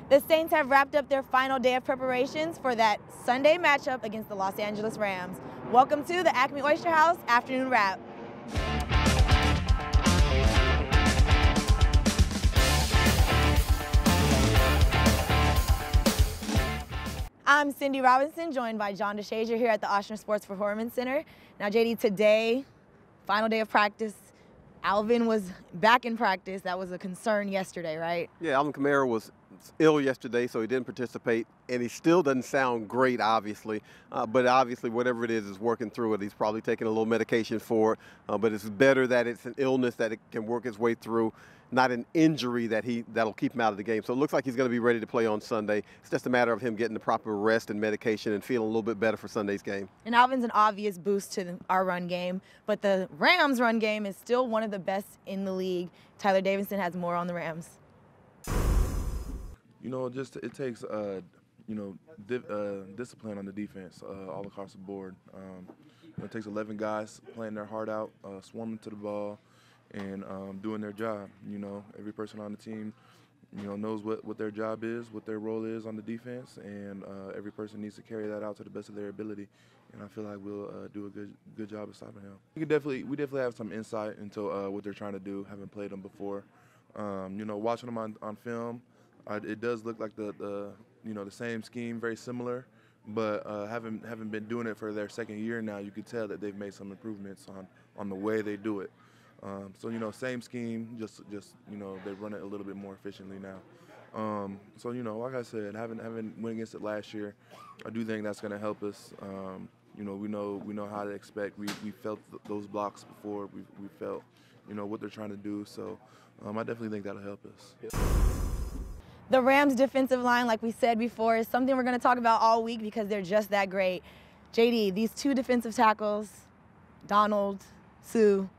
The Saints have wrapped up their final day of preparations for that Sunday matchup against the Los Angeles Rams. Welcome to the ACME Oyster House Afternoon Wrap. I'm Cindy Robinson, joined by John DeShazier here at the Oshner Sports Performance Center. Now, JD, today, final day of practice. Alvin was back in practice. That was a concern yesterday, right? Yeah, Alvin Kamara was ill yesterday, so he didn't participate, and he still doesn't sound great, obviously. But obviously, whatever it is working through it. He's probably taking a little medication for it, but it's better that it's an illness that it can work its way through, not an injury that'll keep him out of the game. So it looks like he's going to be ready to play on Sunday. It's just a matter of him getting the proper rest and medication and feeling a little bit better for Sunday's game. And Alvin's an obvious boost to our run game, but the Rams' run game is still one of the best in the league. Tyler Davidson has more on the Rams. You know, it takes discipline on the defense all across the board. It takes 11 guys playing their heart out, swarming to the ball, and doing their job. You know, every person on the team, knows what their job is, what their role is on the defense, and every person needs to carry that out to the best of their ability. And I feel like we'll do a good job of stopping him. We definitely have some insight into what they're trying to do. Haven't played them before. Watching them on film, it does look like the same scheme, very similar. But having been doing it for their second year now, you can tell that they've made some improvements on the way they do it. Same scheme, just they run it a little bit more efficiently now. Like I said, having went against it last year, I do think that's going to help us. We know how to expect. We felt those blocks before. We felt what they're trying to do. So I definitely think that'll help us. Yeah. The Rams' defensive line, like we said before, is something we're going to talk about all week because they're just that great. JD, these two defensive tackles, Donald, Sue,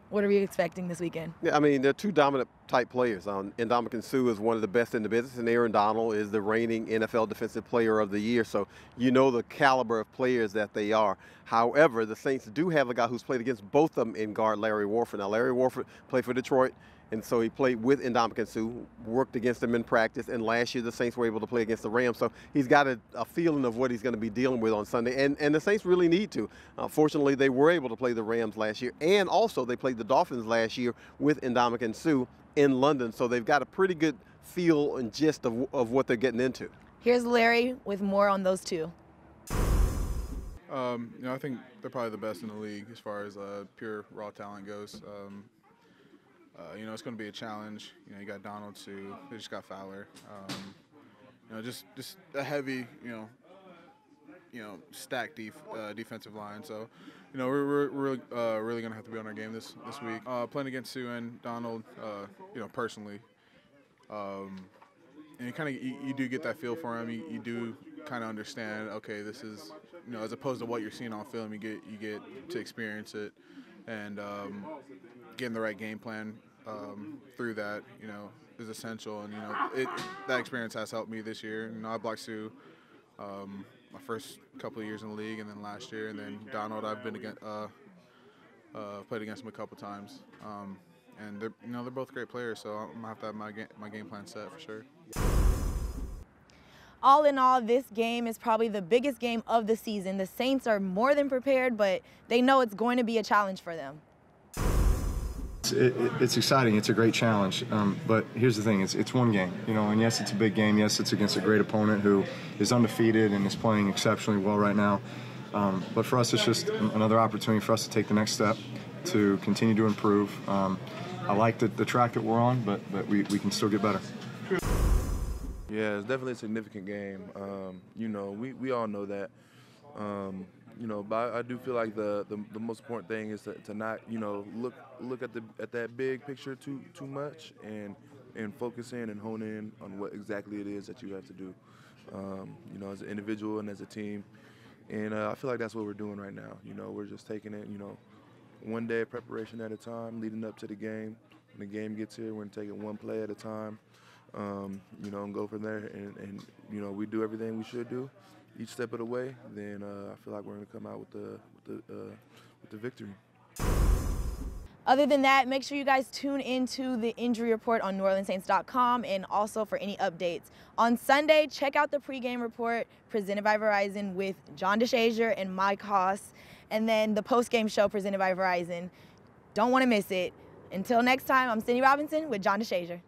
what are we expecting this weekend? Yeah, I mean, they're two dominant type players. Ndamukong Suh is one of the best in the business, and Aaron Donald is the reigning NFL Defensive Player of the Year. So you know the caliber of players that they are. However, the Saints do have a guy who's played against both of them in guard, Larry Warford. Now, Larry Warford played for Detroit, and so he played with Ndamukong Suh, worked against him in practice, and last year the Saints were able to play against the Rams. So he's got a feeling of what he's going to be dealing with on Sunday, and the Saints really need to. Fortunately, they were able to play the Rams last year, and also they played the Dolphins last year with Ndamukong Suh in London, so they've got a pretty good feel and gist of what they're getting into. Here's Larry with more on those two. I think they're probably the best in the league as far as pure raw talent goes. It's going to be a challenge. You got Donald too. They just got Fowler. Just a heavy, stacked defensive line. So, we're really going to have to be on our game this week. Playing against Sue and Donald, personally, and you do get that feel for him. You do kind of understand. Okay, this is as opposed to what you're seeing on film, you get to experience it, and getting the right game plan through that, is essential. And that experience has helped me this year. I blocked Sue my first couple of years in the league, and then last year, and then Donald I've been played against him a couple times, and they're both great players. So I'm gonna have to have my game plan set for sure. All in all, this game is probably the biggest game of the season. The Saints are more than prepared, but they know it's going to be a challenge for them. It's exciting. It's a great challenge. But here's the thing. It's one game. And yes, it's a big game. Yes, it's against a great opponent who is undefeated and is playing exceptionally well right now. But for us, it's just another opportunity for us to take the next step, to continue to improve. I like the track that we're on, but we can still get better. Yeah, it's definitely a significant game. We all know that. But I do feel like the most important thing is to not look at that big picture too much, and focus in and hone in on what exactly it is that you have to do, as an individual and as a team. And I feel like that's what we're doing right now. We're just taking it, one day of preparation at a time, leading up to the game. When the game gets here, we're gonna take it one play at a time, and go from there. And we do everything we should do each step of the way. Then I feel like we're gonna come out with the victory. Other than that, make sure you guys tune into the injury report on NewOrleansSaints.com and also for any updates. On Sunday, check out the pregame report presented by Verizon with John DeShazier and Mike Haas, and then the postgame show presented by Verizon. Don't want to miss it. Until next time, I'm Cindy Robinson with John DeShazier.